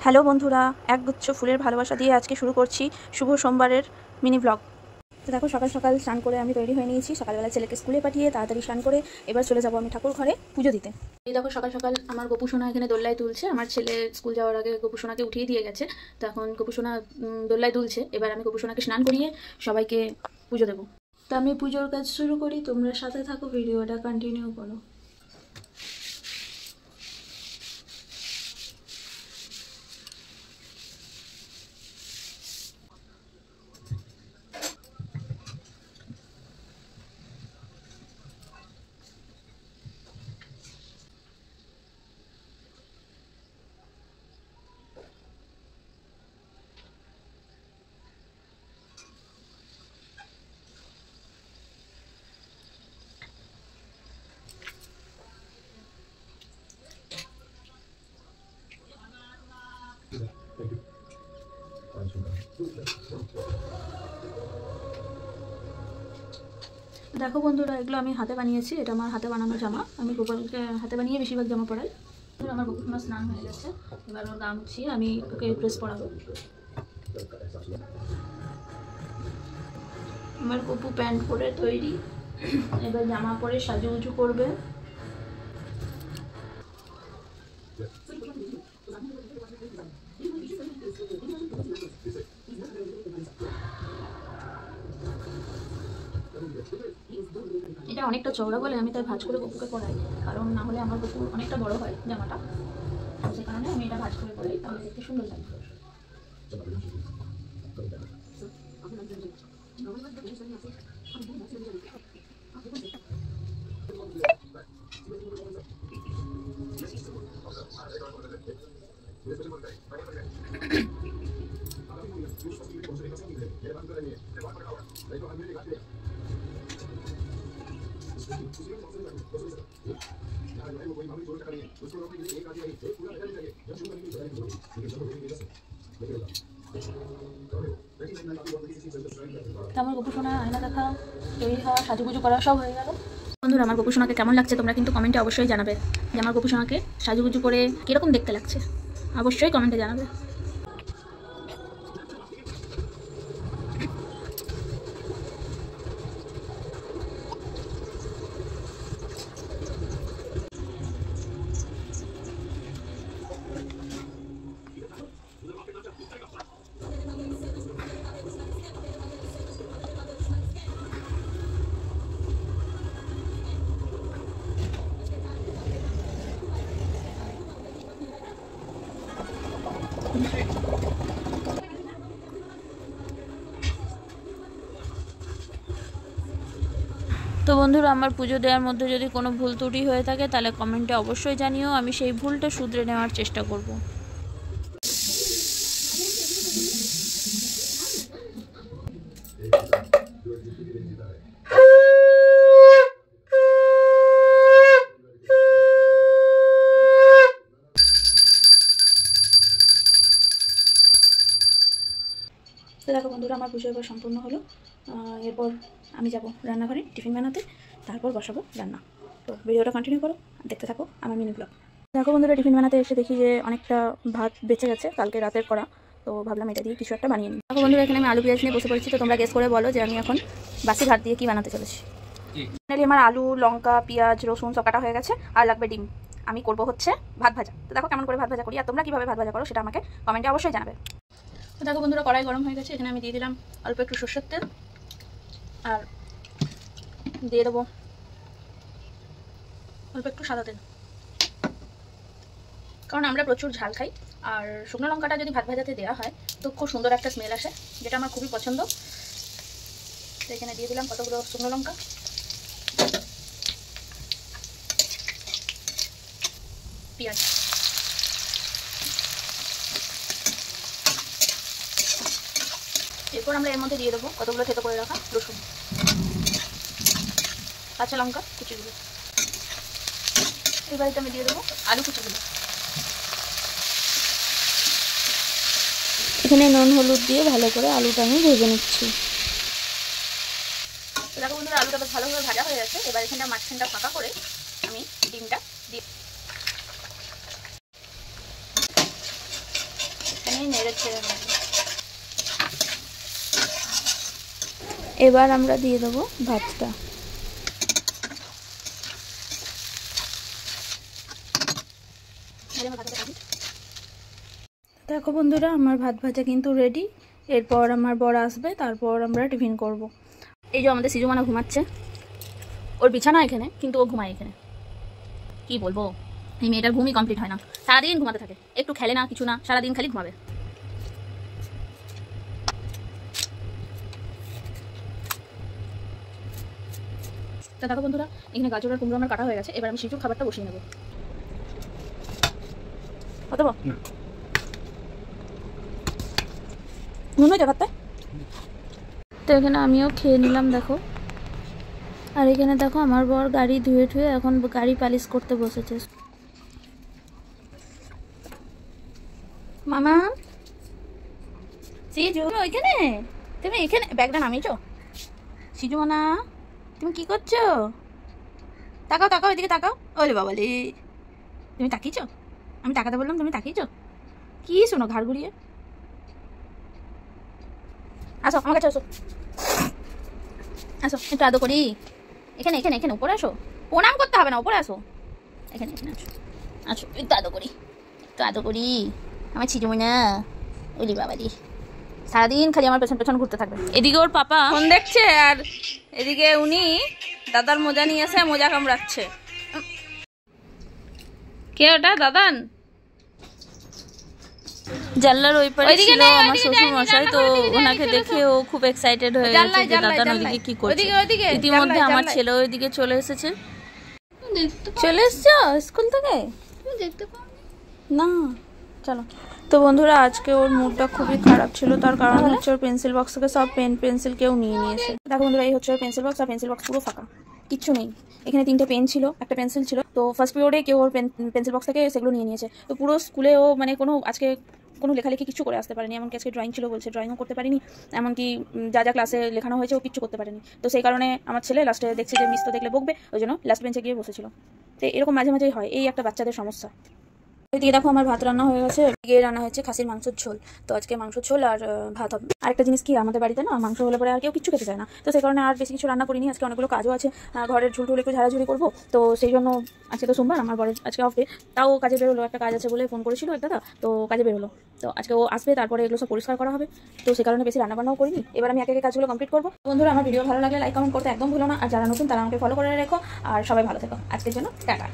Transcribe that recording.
Hello বন্ধুরা, একগুচ্ছ ফুলের ভালোবাসা দিয়ে আজকে শুরু করছি শুভ সোমবারের মিনি ব্লগ। তো দেখো, সকাল সকাল স্নান করে আমি তৈরি হয়ে নিয়েছি। সকালবেলা ছেলেকে স্কুলে পাঠিয়ে তাড়াতাড়ি স্নান করে এবার চলে যাবো আমি ঠাকুর ঘরে পুজো দিতে। এই দেখো, সকাল সকাল আমার গোপুসোনা এখানে দোল্লায় তুলছে। আমার ছেলে স্কুল যাওয়ার আগে গোপুসোনাকে উঠিয়ে দিয়ে গেছে, তো এখন গোপুসোনা দোল্লায় তুলছে। এবার আমি গোপুসোনাকে স্নান করিয়ে সবাইকে পুজো দেবো। তো আমি পুজোর কাজ শুরু করি, তোমরা সাথে থাকো, ভিডিওটা কন্টিনিউ করো। দেখো বন্ধুরা, এগুলো আমি হাতে বানিয়েছি। এটা আমার হাতে বানানো জামা। আমি গোপালকে হাতে বানিয়ে বেশিরভাগ জামা পরাই। আমার গোপুর স্নান হয়ে গেছে, এবার ওর গা মুছিয়ে আমি ওকে ড্রেস পরাবো। আমার গপু প্যান্ট পরে তৈরি, এবার জামা পরে সাজুগুজু করবে। এটা অনেকটা চওড়া বলে আমি তাই ভাঁজ করে গপুকে পরাই, কারণ না হলে আমার গপু অনেকটা বড় হয় জামাটা, সে কারণে আমি এটা ভাঁজ করে পরাই, তাহলে দেখতে সুন্দর লাগবে। আমার গোপুসোনা আয়না দেখা, তৈরি হওয়া, সাজুগুজু করা সব হয়ে গেল। বন্ধুরা, আমার গোপুসোনাকে কেমন লাগছে তোমরা কিন্তু কমেন্টে অবশ্যই জানাবে যে আমার গোপুসোনাকে সাজুগুজু করে কীরকম দেখতে লাগছে, অবশ্যই কমেন্টে জানাবে। তো বন্ধুরা, আমার পুজো দেওয়ার মধ্যে যদি কোনো ভুল ত্রুটি হয়ে থাকে তাহলে কমেন্টে অবশ্যই জানিও, আমি সেই ভুলটা শুধরে নেওয়ার চেষ্টা করব। তো দেখো বন্ধুরা, আমার পুজো এবার সম্পূর্ণ হলো। এরপর আমি যাব রান্নাঘরে টিফিন বানাতে, তারপর বসাবো রান্না। তো ভিডিওটা কন্টিনিউ করো, দেখতে থাকো আমার মিনি ব্লগ। দেখো বন্ধুরা, টিফিন বানাতে এসে দেখি যে অনেকটা ভাত বেঁচে গেছে কালকে রাতের করা, তো ভাবলাম এটা দিয়ে কিছু একটা বানিয়ে নিই। দেখো বন্ধুরা, এখানে আমি আলু পেঁয়াজ নিয়ে বসে পড়েছি। তো তোমরা গেস করে বলো যে আমি এখন বাসি ভাত দিয়ে কি বানাতে চলেছি। ফাইনালি আমার আলু, লঙ্কা, পেঁয়াজ, রসুন সব কাটা হয়ে গেছে, আর লাগবে ডিম। আমি করবো হচ্ছে ভাত ভাজা। তো দেখো কেমন করে ভাত ভাজা করি, আর তোমরা কীভাবে ভাত ভাজা করো সেটা আমাকে কমেন্টে অবশ্যই জানাবে। তো দেখো বন্ধুরা, কড়াই গরম হয়ে গেছে, এখানে আমি দিয়ে দিলাম অল্প একটু সর্ষের তেল, আর দিয়ে দেবো অল্প একটু সাদা তেল, কারণ আমরা প্রচুর ঝাল খাই। আর শুকনো লঙ্কাটা যদি ভাত ভাজাতে দেওয়া হয় তো খুব সুন্দর একটা স্মেল আসে, যেটা আমার খুবই পছন্দ। তো এখানে দিয়ে দিলাম কতগুলো শুকনো লঙ্কা, পেঁয়াজ, এরপর আমরা এর মধ্যে দিয়ে দেবো কতগুলো থেতো করে রাখা রসুন, কাঁচা লঙ্কা কুচিগুলো। এবারে আমি দিয়ে দেবো আলু কুচিগুলো। এখানে নুন হলুদ দিয়ে ভালো করে আলুটা আমি ভেজে নিচ্ছি। দেখো বন্ধুরা, আলুটা বেশ ভালোভাবে ভাজা হয়ে গেছে। এবার এখানটা মাঝখানটা ফাঁকা করে আমি ডিমটা দিয়ে নেড়ে ছেড়ে নেব। এবার আমরা দিয়ে দেবো ভাতটা। দেখো বন্ধুরা, আমার ভাত ভাজা কিন্তু রেডি। এরপর আমার বর আসবে, তারপর আমরা টিফিন করব। এই যে আমাদের সিজুমানা ঘুমাচ্ছে, ওর বিছানা এখানে, কিন্তু ও ঘুমায় এখানে। কি বলবো, এই মেয়েটার ঘুমই কমপ্লিট হয় না, সারাদিন ঘুমাতে থাকে, একটু খেলে না কিছু না, সারাদিন খালি ঘুমাবে। তা দেখো বন্ধুরা, এখানে গাজর আর কুমড়ো আমার কাটা হয়ে গেছে। এবার আমি সিজুর খাবারটা বসিয়ে নেবো। কত নুন হয়ে যাবে। তো এখানে আমিও খেয়ে নিলাম দেখো। আর এখানে দেখো আমার বর গাড়ি ধুয়ে ধুয়ে এখন গাড়ি পালিশ করতে বসেছে। মামা সিজু ওইখানে, তুমি এখানে ব্যাগটা নামিয়েছো? সিজু মানা, তুমি কি করছো? তাকাও তাকাও, এদিকে তাকাও। ওলে বাবালে, তুমি তাকিয়েছো? আমি তাকাতে বললাম, তুমি তাকিয়েছো? কি শোনো ঘাড় ঘুরিয়ে? আসো আমার কাছে, আসো আসো, একটু আদর করি। এখানে এখানে এখানে উপরে আসো, প্রণাম করতে হবে না, উপরে আসো। এখানে এখানে আসো, আসো একটু আদর করি, একটু আদর করি। আমার ছিজুই না, ওলি বাবালি, সারাদিন খালি আমার পেছন পেছন ঘুরতে থাকবে। এদিকে ওর পাপা ফোন দেখছে, আর এদিকে উনি দাদার মোজা নিয়ে এসে মোজা কামড়াচ্ছে। কে ওটা? দাদান জানলার ওই পারে ছিল আমার শ্বশুর মশাই, তো ওনাকে দেখে ও খুব এক্সাইটেড হয়ে গেছে যে দাদান ওইদিকে কি করছে। ইতিমধ্যে আমার ছেলে ওইদিকে চলে এসেছে। চলে এসছো স্কুল থেকে? না চলো। তো বন্ধুরা, আজকে ওর মুডটা খুবই খারাপ ছিল, তার কারণ হচ্ছে ওর পেন্সিল বক্স থেকে সব পেন পেন্সিল কেউ নিয়ে নিয়েছে। দেখো বন্ধুরা, এই হচ্ছে ওর পেন্সিল বক্স, আর পেন্সিল বক্স পুরো ফাঁকা, কিচ্ছু নেই। এখানে 3টে পেন ছিল, একটা পেন্সিল ছিল। তো ফার্স্ট পিরিয়ডে কেউ ওর পেন্সিল বক্স থেকে সেগুলো নিয়ে নিয়েছে। তো পুরো স্কুলে ও মানে আজকে কোনো লেখালেখি কিছু করে আসতে পারেনি। এমনকি আজকে ড্রয়িং ছিল, বলছে ড্রয়িংও করতে পারিনি। এমনকি যা যা ক্লাসে লেখানো হয়েছে ও কিচ্ছু করতে পারেনি। তো সেই কারণে আমার ছেলে লাস্টে দেখছে যে মিস তো দেখলে বকবে, ওই জন্য লাস্ট বেঞ্চে গিয়ে বসেছিল। তো এরকম মাঝে মাঝেই হয়, এই একটা বাচ্চাদের সমস্যা। এদিকে দেখো আমার ভাত রান্না হয়ে গেছে। এদিকে রান্না হয়েছে খাসির মাংসের ঝোল। তো আজকে মাংসের ঝোল আর ভাত হবে। আরেকটা জিনিস কি, আমাদের বাড়িতে না মাংস হলে পরে আর কেউ কিছু খেতে চায় না। তো সেই কারণে আর বেশি কিছু রান্না করিনি। আজকে অনেকগুলো কাজও আছে, ঘরের ঝুল টুল একটু ঝাড়াঝুড়ি করবো। তো সেই জন্য আজকে তো সোমবার, আমার বরের আজকে অফ ডে, তাও কাজে বেরোলো, একটা কাজ আছে বলে ফোন করেছিল এক দাদা, তো কাজে বেরোলো। তো আজকে ও আসবে, তারপরে এগুলো সব পরিষ্কার করা হবে। তো সেই কারণে বেশি রান্নাবান্নাও করিনি। এবার আমি একে একে কাজগুলো কমপ্লিট করবো। বন্ধুরা, আমার ভিডিও ভালো লাগলে লাইক কমেন্ট করতে একদম ভুলো না, আর যারা নতুন তারা আমাকে ফলো করে রেখো। আর সবাই ভালো থেকো। আজকের জন্য টাটা।